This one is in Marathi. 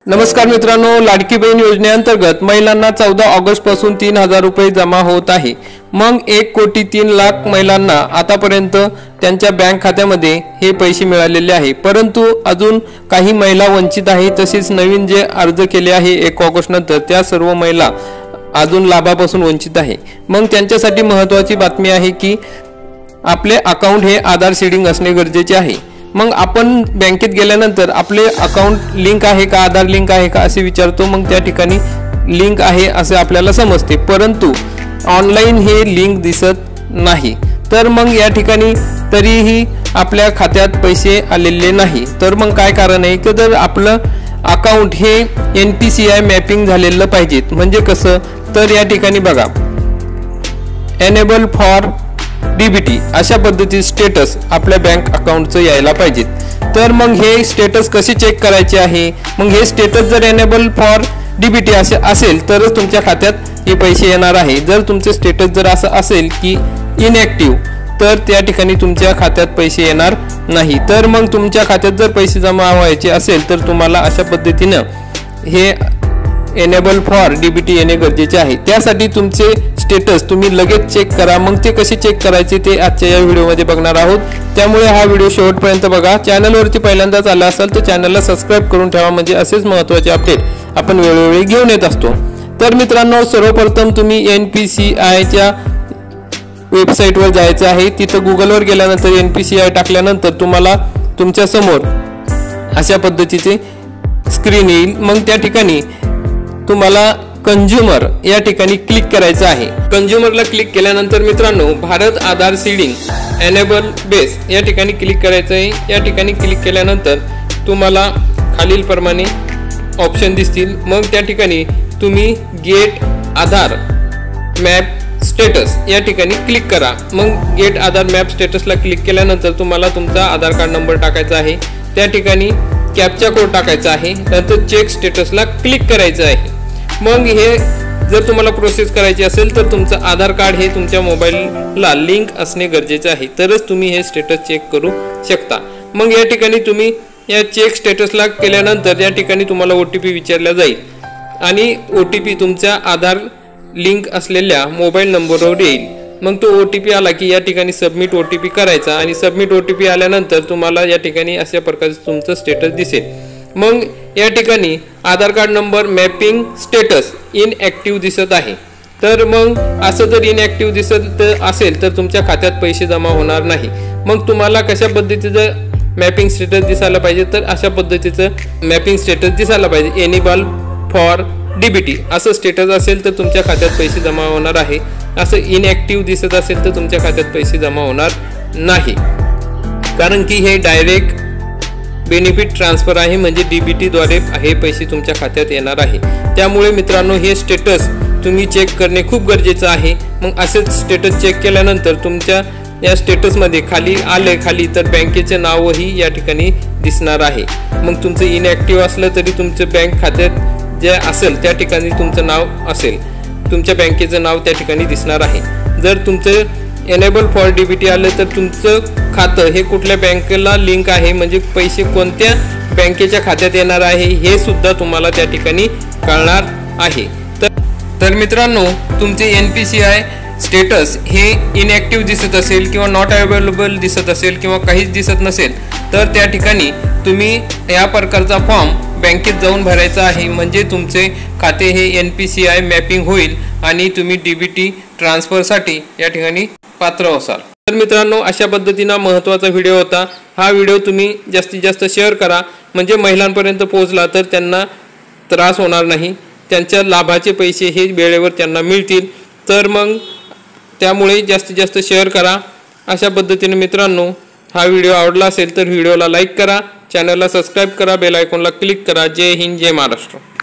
नमस्कार मित्रांनो, लाडकी बहीण योजनेअंतर्गत महिलांना 14 ऑगस्ट पासून 3000 रुपये जमा होत आहे। मग 1,03,00,000 महिलांना आतापर्यंत त्यांच्या बँक खात्यामध्ये हे पैसे मिळालेले आहे। परंतु अजून काही महिला वंचित आहे। तसेच नवीन जे अर्ज केले आहे 1 ऑगस्ट नंतर त्या सर्व महिला अजून लाभापासून वंचित आहे। मग त्यांच्यासाठी महत्त्वाची बातमी आहे की आपले अकाउंट हे आधार सीडिंग असणे गरजेचे आहे। मग आपण बँकेत गेल्यानंतर आपले अकाउंट लिंक आहे का, आधार लिंक आहे का असे विचारतो। मग त्या ठिकाणी लिंक आहे असे आपल्याला समजते, परंतु ऑनलाइन हे लिंक दिसत नाही। तर मग या ठिकाणी तरीही आपल्या खात्यात पैसे आलेले नाही। तर मग काय कारण आहे की जर आपलं अकाउंट हे NPCI मॅपिंग झालेलं पाहिजे। म्हणजे कसं, तर या ठिकाणी बघा, एनेबल फॉर DBT अशा पद्धतीचे स्टेटस आपल्या बँक अकाउंटचं यायला पाहिजे। तर मग हे स्टेटस कसे चेक करायचे आहे, मग हे स्टेटस जर एनेबल फॉर DBT असेल तरच तुमच्या खात्यात हे पैसे येणार आहे। जर तुमचे स्टेटस जर असं असेल की इनएक्टिव्ह, तर त्या ठिकाणी तुमच्या खात्यात पैसे येणार नाही। तर मग तुमच्या खात्यात जर पैसे जमा व्हायचे असेल तर तुम्हाला अशा पद्धतीने हे एनेबल फॉर DBT येणे गरजेचे आहे। त्यासाठी तुमचे स्टेटस तुम्ही लगेच चेक करा। मग ते कसे चेक करायचे ते आजच्या या व्हिडिओमध्ये बघणार आहोत। त्यामुळे हा व्हिडिओ शेवटपर्यंत बघा। चॅनलवरती पहिल्यांदाच आला असाल तर चॅनलला सबस्क्राइब करून ठेवा, म्हणजे असेच महत्त्वाचे अपडेट आपण वेळोवेळी घेऊन येत असतो। तर मित्रांनो, सर्वप्रथम तुम्ही NPCIच्या वेबसाईटवर जायचं आहे। तिथं गुगलवर गेल्यानंतर NPCI टाकल्यानंतर तुम्हाला तुमच्या समोर अशा पद्धतीचे स्क्रीन येईल। मग त्या ठिकाणी तुम्हाला कंझ्युमर या ठिकाणी क्लिक करायचं आहे। कंझ्युमरला क्लिक केल्यानंतर मित्रांनो, भारत आधार सीडिंग एनेबल बेस या ठिकाणी क्लिक करायचं आहे। या ठिकाणी क्लिक केल्यानंतर तुम्हाला खालील प्रमाणे ऑप्शन दिसतील। मग त्या ठिकाणी तुम्ही गेट आधार मॅप स्टेटस या ठिकाणी क्लिक करा। मग गेट आधार मॅप स्टेटसला क्लिक केल्यानंतर तुम्हाला तुमचा आधार कार्ड नंबर टाकायचा आहे। त्या ठिकाणी कॅप्चा कोड टाकायचा आहे। नंतर चेक स्टेटसला क्लिक करायचं आहे। मग हे जर तुम्हाला प्रोसेस करायची असेल तर तुमचं आधार कार्ड हे तुमच्या मोबाईलला लिंक असणे गरजेचे आहे, तरच तुम्ही हे स्टेटस चेक करू शकता। मग या ठिकाणी तुम्ही या चेक स्टेटसला केल्यानंतर या ठिकाणी तुम्हाला OTP विचारला जाईल आणि OTP तुमच्या आधार लिंक असलेल्या मोबाईल नंबरवर येईल। मग तो OTP आला की या ठिकाणी सबमिट OTP करायचा आणि सबमिट OTP आल्यानंतर तुम्हाला या ठिकाणी अशा प्रकारचे तुमचं स्टेटस दिसेल। मग या ठिकाणी आधार कार्ड नंबर मॅपिंग स्टेटस इनएक्टिव्ह दिसत आहे। तर मग असं जर इनएक्टिव्ह दिसत असेल तर तुमच्या खात्यात पैसे जमा होणार नाही। मग तुम्हाला कशा पद्धतीचं मॅपिंग स्टेटस दिसायला पाहिजे, तर अशा पद्धतीचं मॅपिंग स्टेटस दिसायला पाहिजे। एनेबल फॉर DBT असं स्टेटस असेल तर तुमच्या खात्यात पैसे जमा होणार आहे। असं इनएक्टिव्ह दिसत असेल तर तुमच्या खात्यात पैसे जमा होणार नाही, कारण की हे डायरेक्ट बेनिफिट ट्रान्सफर आहे, म्हणजे DBT द्वारे हे पैसे तुमच्या खात्यात येणार आहे। त्यामुळे मित्रांनो, हे स्टेटस तुम्ही चेक करणे खूप गरजेचं आहे। मग असेच स्टेटस चेक केल्यानंतर तुमच्या या स्टेटसमध्ये खाली तर बँकेचे नावही या ठिकाणी दिसणार आहे। मग तुमचं इनएक्टिव्ह असलं तरी तुमचं बँक खात्यात जे असेल त्या ठिकाणी तुमचं नाव असेल, तुमच्या बँकेचं नाव त्या ठिकाणी दिसणार आहे। जर तुमचं एनेबल फॉर DBT आलं तर तुमचं खातं हे कुठल्या बँकेला लिंक आहे, म्हणजे पैसे कोणत्या बँकेच्या खात्यात येणार आहे हे सुद्धा तुम्हाला त्या ठिकाणी कळणार आहे। तर मित्रांनो, तुमचे NPCI स्टेटस हे इनएक्टिव्ह दिसत असेल किंवा नॉट अवेलेबल दिसत असेल किंवा काहीच दिसत नसेल तर त्या ठिकाणी तुम्ही या प्रकारचा फॉर्म बँकेत जाऊन भरायचा आहे, म्हणजे तुमचे खाते हे NPCI मॅपिंग होईल आणि तुम्ही DBT ट्रान्सफरसाठी या ठिकाणी पात्र असाल। तर मित्रांनो, अशा पद्धतीने महत्त्वाचा व्हिडिओ होता। हा व्हिडिओ तुम्ही जास्तीत जास्त शेअर करा, म्हणजे महिलांपर्यंत पोहोचला तर त्यांना त्रास होणार नाही, त्यांच्या लाभाचे पैसे हे वेळेवर त्यांना मिळतील। तर मग त्यामुळे जास्तीत जास्त शेअर करा। अशा पद्धतीने मित्रांनो, हा व्हिडिओ आवडला असेल तर व्हिडिओला लाईक करा, चॅनलला सबस्क्राइब करा, बेल आयकॉनला क्लिक करा। जय हिंद, जय महाराष्ट्र।